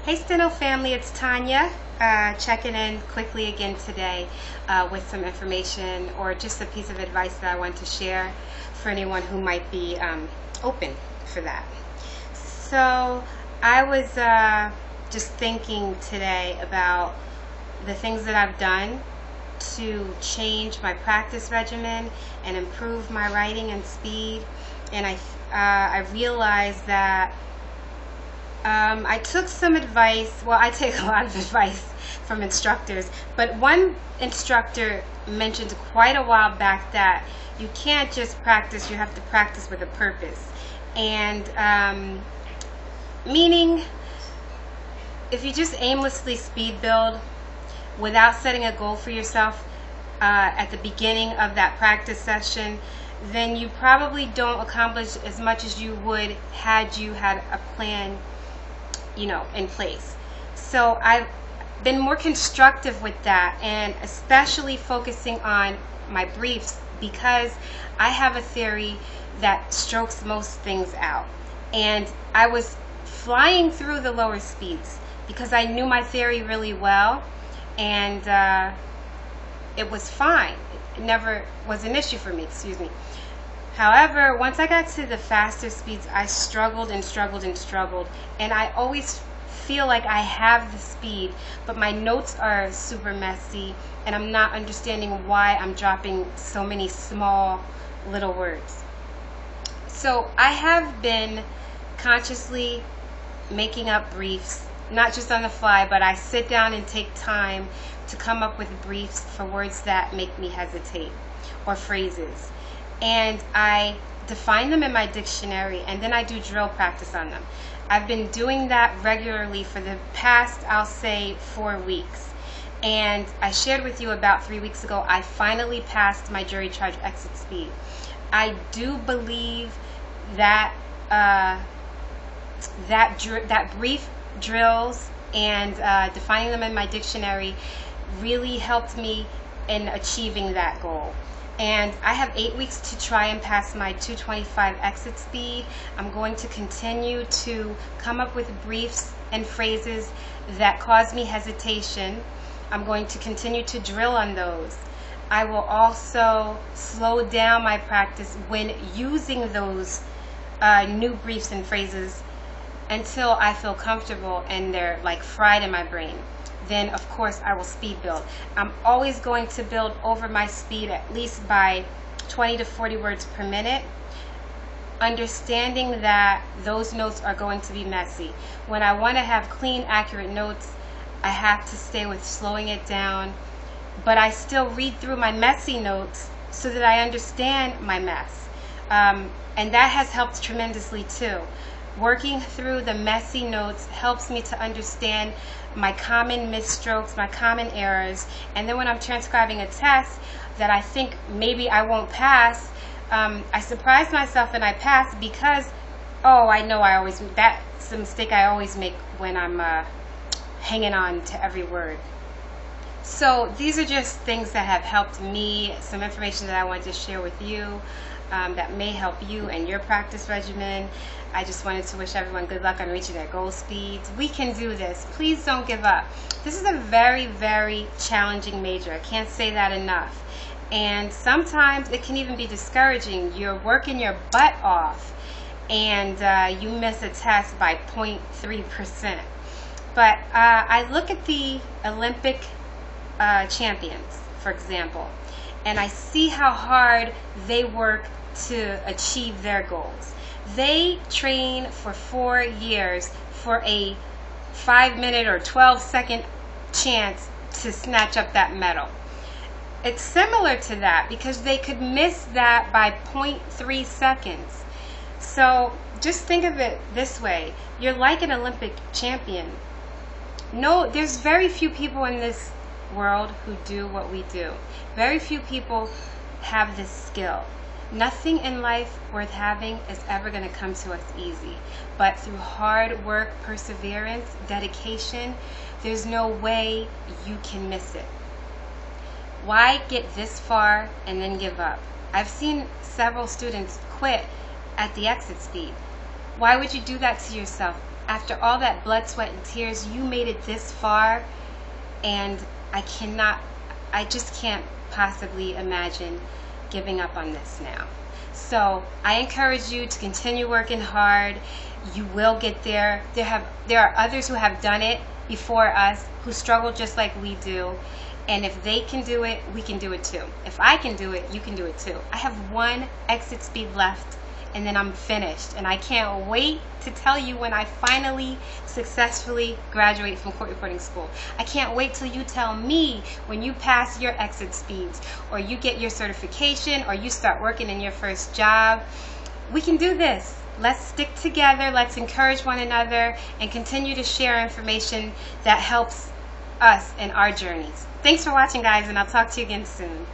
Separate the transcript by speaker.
Speaker 1: Hey Steno family, it's Tanya checking in quickly again today with some information or just a piece of advice that I want to share for anyone who might be open for that. So I was just thinking today about the things that I've done to change my practice regimen and improve my writing and speed, and I realized that I took some advice. Well, I take a lot of advice from instructors, but one instructor mentioned quite a while back that you can't just practice, you have to practice with a purpose. And meaning, if you just aimlessly speed build without setting a goal for yourself at the beginning of that practice session, then you probably don't accomplish as much as you would had you had a plan in place. So I've been more constructive with that, and especially focusing on my briefs, because I have a theory that strokes most things out. And I was flying through the lower speeds because I knew my theory really well, and it was fine. It never was an issue for me, excuse me. However, once I got to the faster speeds, I struggled and struggled and struggled, and I always feel like I have the speed, but my notes are super messy, and I'm not understanding why I'm dropping so many small little words. So I have been consciously making up briefs, not just on the fly, but I sit down and take time to come up with briefs for words that make me hesitate or phrases. And I define them in my dictionary, and then I do drill practice on them. I've been doing that regularly for the past, I'll say, 4 weeks. And I shared with you about 3 weeks ago, I finally passed my jury charge exit speed. I do believe that that brief drills and defining them in my dictionary really helped me in achieving that goal. And I have 8 weeks to try and pass my 225 exit speed. I'm going to continue to come up with briefs and phrases that cause me hesitation. I'm going to continue to drill on those. I will also slow down my practice when using those new briefs and phrases until I feel comfortable and they're like fried in my brain. Then of course I will speed build. I'm always going to build over my speed at least by 20 to 40 words per minute, understanding that those notes are going to be messy. When I want to have clean, accurate notes, I have to stay with slowing it down, but I still read through my messy notes so that I understand my mess. And that has helped tremendously too. Working through the messy notes helps me to understand my common misstrokes, my common errors, and then when I'm transcribing a test that I think maybe I won't pass, I surprise myself and I pass because, oh, I know that's a mistake I always make when I'm hanging on to every word. So these are just things that have helped me, some information that I wanted to share with you that may help you and your practice regimen. I just wanted to wish everyone good luck on reaching their goal speeds. We can do this. Please don't give up. This is a very, very challenging major. I can't say that enough. And sometimes it can even be discouraging. You're working your butt off and you miss a test by 0.3%. But I look at the Olympic champions, for example, and I see how hard they work to achieve their goals. They train for 4 years for a 5-minute or 12-second chance to snatch up that medal. It's similar to that because they could miss that by 0.3 seconds. So just think of it this way. You're like an Olympic champion. No, there's very few people in this world who do what we do. Very few people have this skill. Nothing in life worth having is ever going to come to us easy. But through hard work, perseverance, dedication, there's no way you can miss it. Why get this far and then give up? I've seen several students quit at the exit speed. Why would you do that to yourself? After all that blood, sweat, and tears, you made it this far, and I just can't possibly imagine giving up on this now. So I encourage you to continue working hard. You will get there. There are others who have done it before us, who struggle just like we do. And if they can do it, we can do it too. If I can do it, you can do it too. I have one exit speed left, and then I'm finished. And I can't wait to tell you when I finally successfully graduate from court reporting school. I can't wait till you tell me when you pass your exit speeds, or you get your certification, or you start working in your first job. We can do this. Let's stick together. Let's encourage one another and continue to share information that helps us in our journeys. Thanks for watching, guys, and I'll talk to you again soon.